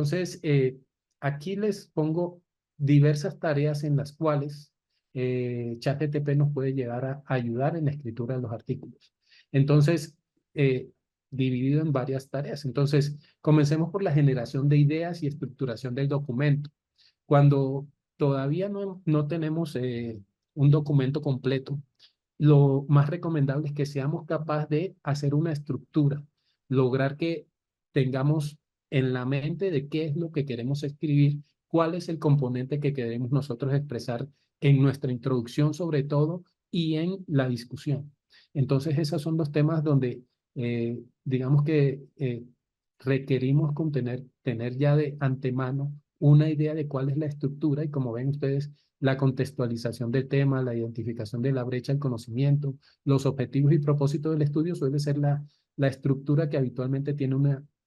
Entonces, aquí les pongo diversas tareas en las cuales ChatGPT nos puede llegar a ayudar en la escritura de los artículos. Entonces, dividido en varias tareas. Entonces, comencemos por la generación de ideas y estructuración del documento. Cuando todavía no tenemos un documento completo, lo más recomendable es que seamos capaces de hacer una estructura, lograr que tengamos en la mente de qué es lo que queremos escribir, cuál es el componente que queremos nosotros expresar en nuestra introducción sobre todo y en la discusión. Entonces esos son los temas donde digamos que requerimos tener ya de antemano una idea de cuál es la estructura y como ven ustedes, la contextualización del tema, la identificación de la brecha del conocimiento, los objetivos y propósitos del estudio suele ser la estructura que habitualmente tiene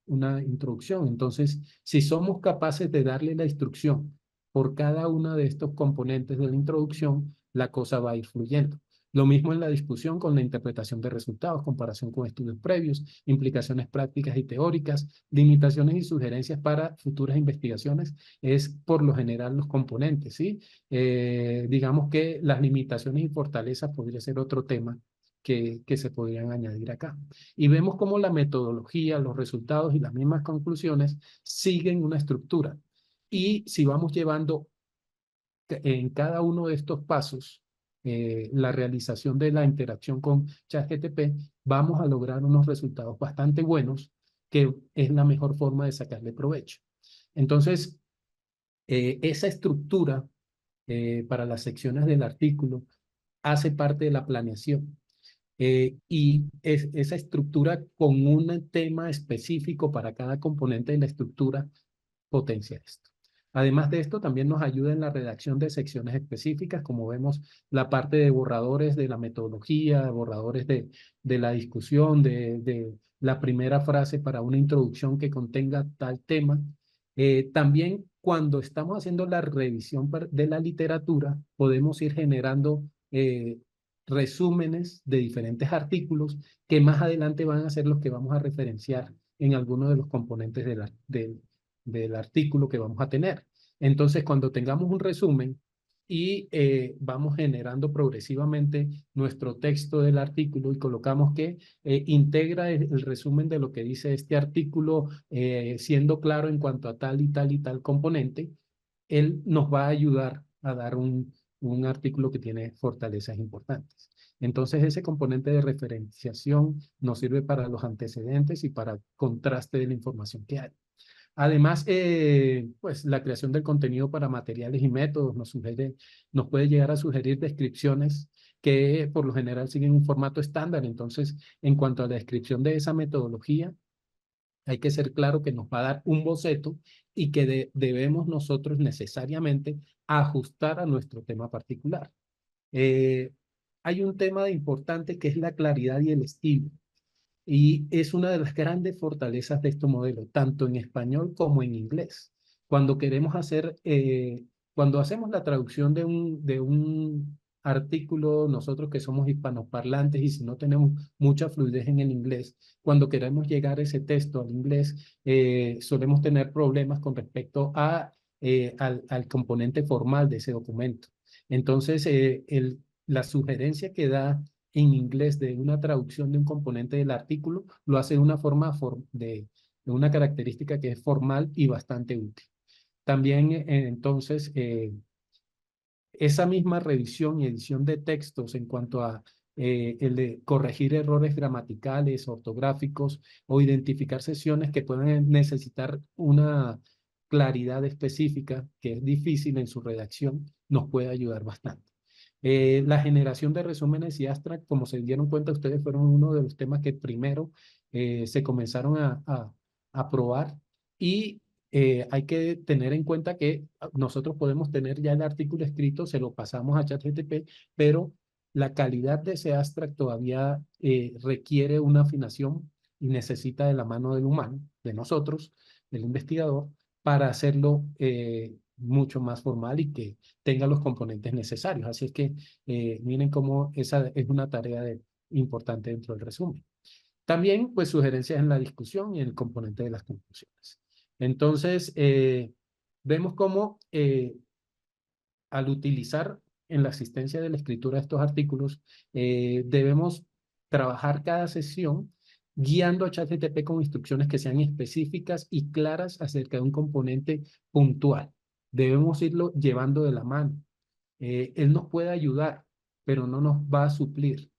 una introducción. Entonces, si somos capaces de darle la instrucción por cada uno de estos componentes de la introducción, la cosa va a ir fluyendo. Lo mismo en la discusión con la interpretación de resultados, comparación con estudios previos, implicaciones prácticas y teóricas, limitaciones y sugerencias para futuras investigaciones, es por lo general los componentes, ¿sí? Digamos que las limitaciones y fortalezas podría ser otro tema que se podrían añadir acá. Y vemos cómo la metodología, los resultados y las mismas conclusiones siguen una estructura. Y si vamos llevando en cada uno de estos pasos la realización de la interacción con ChatGPT, vamos a lograr unos resultados bastante buenos, que es la mejor forma de sacarle provecho. Entonces, esa estructura para las secciones del artículo hace parte de la planeación. Y esa estructura con un tema específico para cada componente de la estructura potencia esto. Además de esto, también nos ayuda en la redacción de secciones específicas, como vemos la parte de borradores de la metodología, borradores de la discusión, de la primera frase para una introducción que contenga tal tema. También cuando estamos haciendo la revisión de la literatura, podemos ir generando resúmenes de diferentes artículos que más adelante van a ser los que vamos a referenciar en alguno de los componentes del artículo que vamos a tener. Entonces, cuando tengamos un resumen y vamos generando progresivamente nuestro texto del artículo y colocamos que integra el resumen de lo que dice este artículo, siendo claro en cuanto a tal y tal y tal componente, él nos va a ayudar a dar un artículo que tiene fortalezas importantes. Entonces, ese componente de referenciación nos sirve para los antecedentes y para contraste de la información que hay. Además, pues la creación del contenido para materiales y métodos nos puede llegar a sugerir descripciones que por lo general siguen un formato estándar. Entonces, en cuanto a la descripción de esa metodología, hay que ser claro que nos va a dar un boceto y que debemos nosotros necesariamente ajustar a nuestro tema particular. Hay un tema importante que es la claridad y el estilo. Y es una de las grandes fortalezas de este modelo, tanto en español como en inglés. Cuando queremos cuando hacemos la traducción de un artículo, nosotros que somos hispanoparlantes y si no tenemos mucha fluidez en el inglés, cuando queremos llegar ese texto al inglés, solemos tener problemas con respecto al componente formal de ese documento. Entonces, la sugerencia que da en inglés de una traducción de un componente del artículo, lo hace de una forma de una característica que es formal y bastante útil. También, entonces, esa misma revisión y edición de textos en cuanto a el de corregir errores gramaticales, ortográficos o identificar sesiones que puedan necesitar una claridad específica que es difícil en su redacción, nos puede ayudar bastante. La generación de resúmenes y abstract, como se dieron cuenta, ustedes fueron uno de los temas que primero se comenzaron a probar y hay que tener en cuenta que nosotros podemos tener ya el artículo escrito, se lo pasamos a ChatGPT, pero la calidad de ese abstract todavía requiere una afinación y necesita de la mano del humano, de nosotros, del investigador, para hacerlo mucho más formal y que tenga los componentes necesarios. Así es que miren cómo esa es una tarea importante dentro del resumen. También, pues, sugerencias en la discusión y en el componente de las conclusiones. Entonces, vemos cómo al utilizar en la asistencia de la escritura de estos artículos, debemos trabajar cada sesión guiando a ChatGPT con instrucciones que sean específicas y claras acerca de un componente puntual. Debemos irlo llevando de la mano. Él nos puede ayudar, pero no nos va a suplir.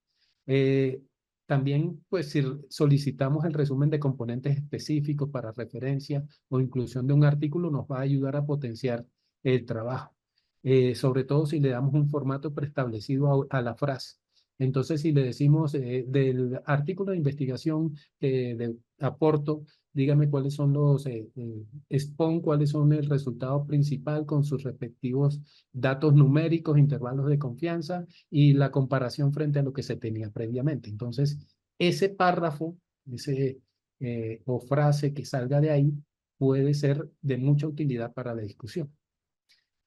Eh, También, pues, si solicitamos el resumen de componentes específicos para referencia o inclusión de un artículo, nos va a ayudar a potenciar el trabajo. Sobre todo si le damos un formato preestablecido a la frase. Entonces, si le decimos del artículo de investigación que aporto, dígame cuáles son los SPON, cuáles son el resultado principal con sus respectivos datos numéricos, intervalos de confianza y la comparación frente a lo que se tenía previamente. Entonces, ese párrafo, ese o frase que salga de ahí puede ser de mucha utilidad para la discusión.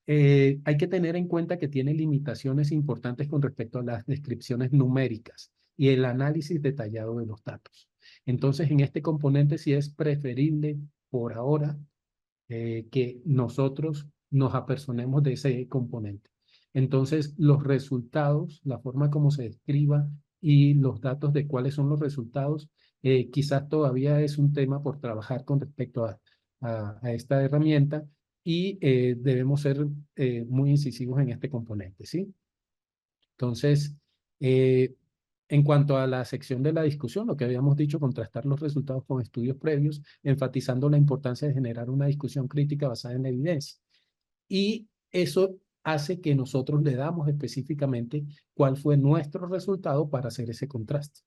Hay que tener en cuenta que tiene limitaciones importantes con respecto a las descripciones numéricas y el análisis detallado de los datos. Entonces, en este componente sí es preferible por ahora que nosotros nos apersonemos de ese componente. Entonces, los resultados, la forma como se describa y los datos de cuáles son los resultados, quizás todavía es un tema por trabajar con respecto a esta herramienta y debemos ser muy incisivos en este componente, ¿sí? Entonces, en cuanto a la sección de la discusión, lo que habíamos dicho, contrastar los resultados con estudios previos, enfatizando la importancia de generar una discusión crítica basada en la evidencia. Y eso hace que nosotros le damos específicamente cuál fue nuestro resultado para hacer ese contraste.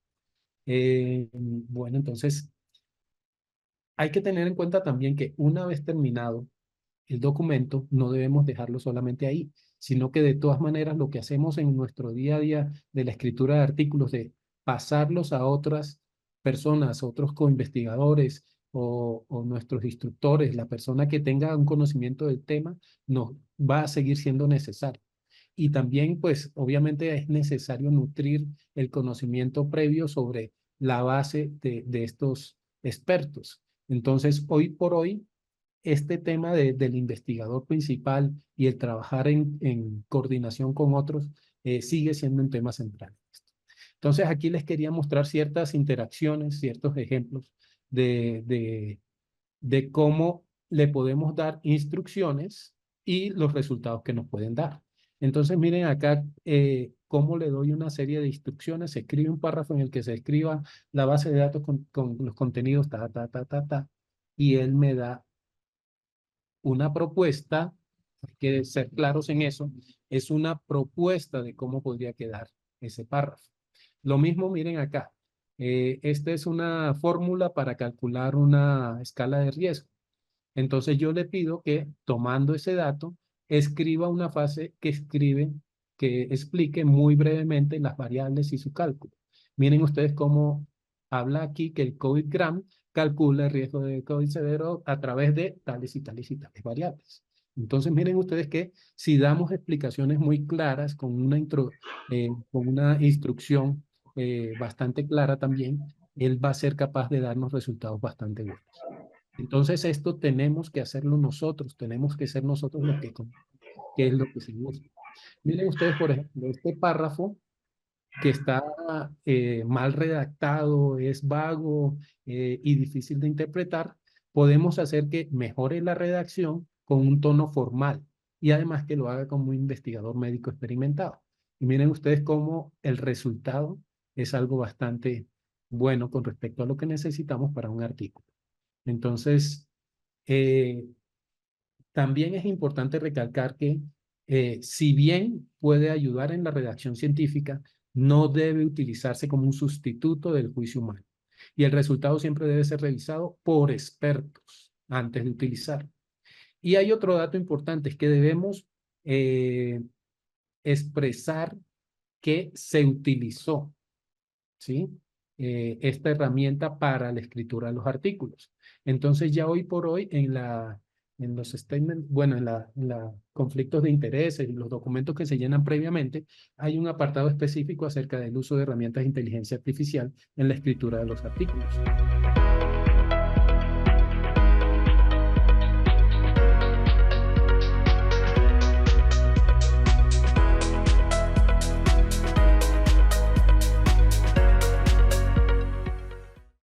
Bueno, entonces, hay que tener en cuenta también que una vez terminado el documento, no debemos dejarlo solamente ahí, sino que de todas maneras lo que hacemos en nuestro día a día de la escritura de artículos, de pasarlos a otras personas, otros coinvestigadores o nuestros instructores, la persona que tenga un conocimiento del tema, nos va a seguir siendo necesario. Y también, pues, obviamente es necesario nutrir el conocimiento previo sobre la base de estos expertos. Entonces, hoy por hoy, este tema del investigador principal y el trabajar en coordinación con otros sigue siendo un tema central. Entonces, aquí les quería mostrar ciertas interacciones, ciertos ejemplos de cómo le podemos dar instrucciones y los resultados que nos pueden dar. Entonces, miren acá cómo le doy una serie de instrucciones. Se escribe un párrafo en el que se escriba la base de datos con los contenidos, y él me da una propuesta, hay que ser claros en eso, es una propuesta de cómo podría quedar ese párrafo. Lo mismo, miren acá, esta es una fórmula para calcular una escala de riesgo. Entonces yo le pido que, tomando ese dato, escriba una fase que explique muy brevemente las variables y su cálculo. Miren ustedes cómo habla aquí que el COVID-GRAM calcula el riesgo de COVID severo a través de tales y tales y tales variables. Entonces miren ustedes que si damos explicaciones muy claras con con una instrucción bastante clara también, él va a ser capaz de darnos resultados bastante buenos. Entonces esto tenemos que hacerlo nosotros, tenemos que ser nosotros los que es lo que se busca. Miren ustedes, por ejemplo, este párrafo que está mal redactado, es vago y difícil de interpretar, podemos hacer que mejore la redacción con un tono formal y además que lo haga como un investigador médico experimentado. Y miren ustedes cómo el resultado es algo bastante bueno con respecto a lo que necesitamos para un artículo. Entonces, eh, también es importante recalcar que si bien puede ayudar en la redacción científica, no debe utilizarse como un sustituto del juicio humano. Y el resultado siempre debe ser revisado por expertos antes de utilizarlo. Y hay otro dato importante, es que debemos eh, expresar que se utilizó, ¿sí? Esta herramienta para la escritura de los artículos. Entonces ya hoy por hoy en los statements, bueno, en la conflictos de intereses y los documentos que se llenan previamente, hay un apartado específico acerca del uso de herramientas de inteligencia artificial en la escritura de los artículos.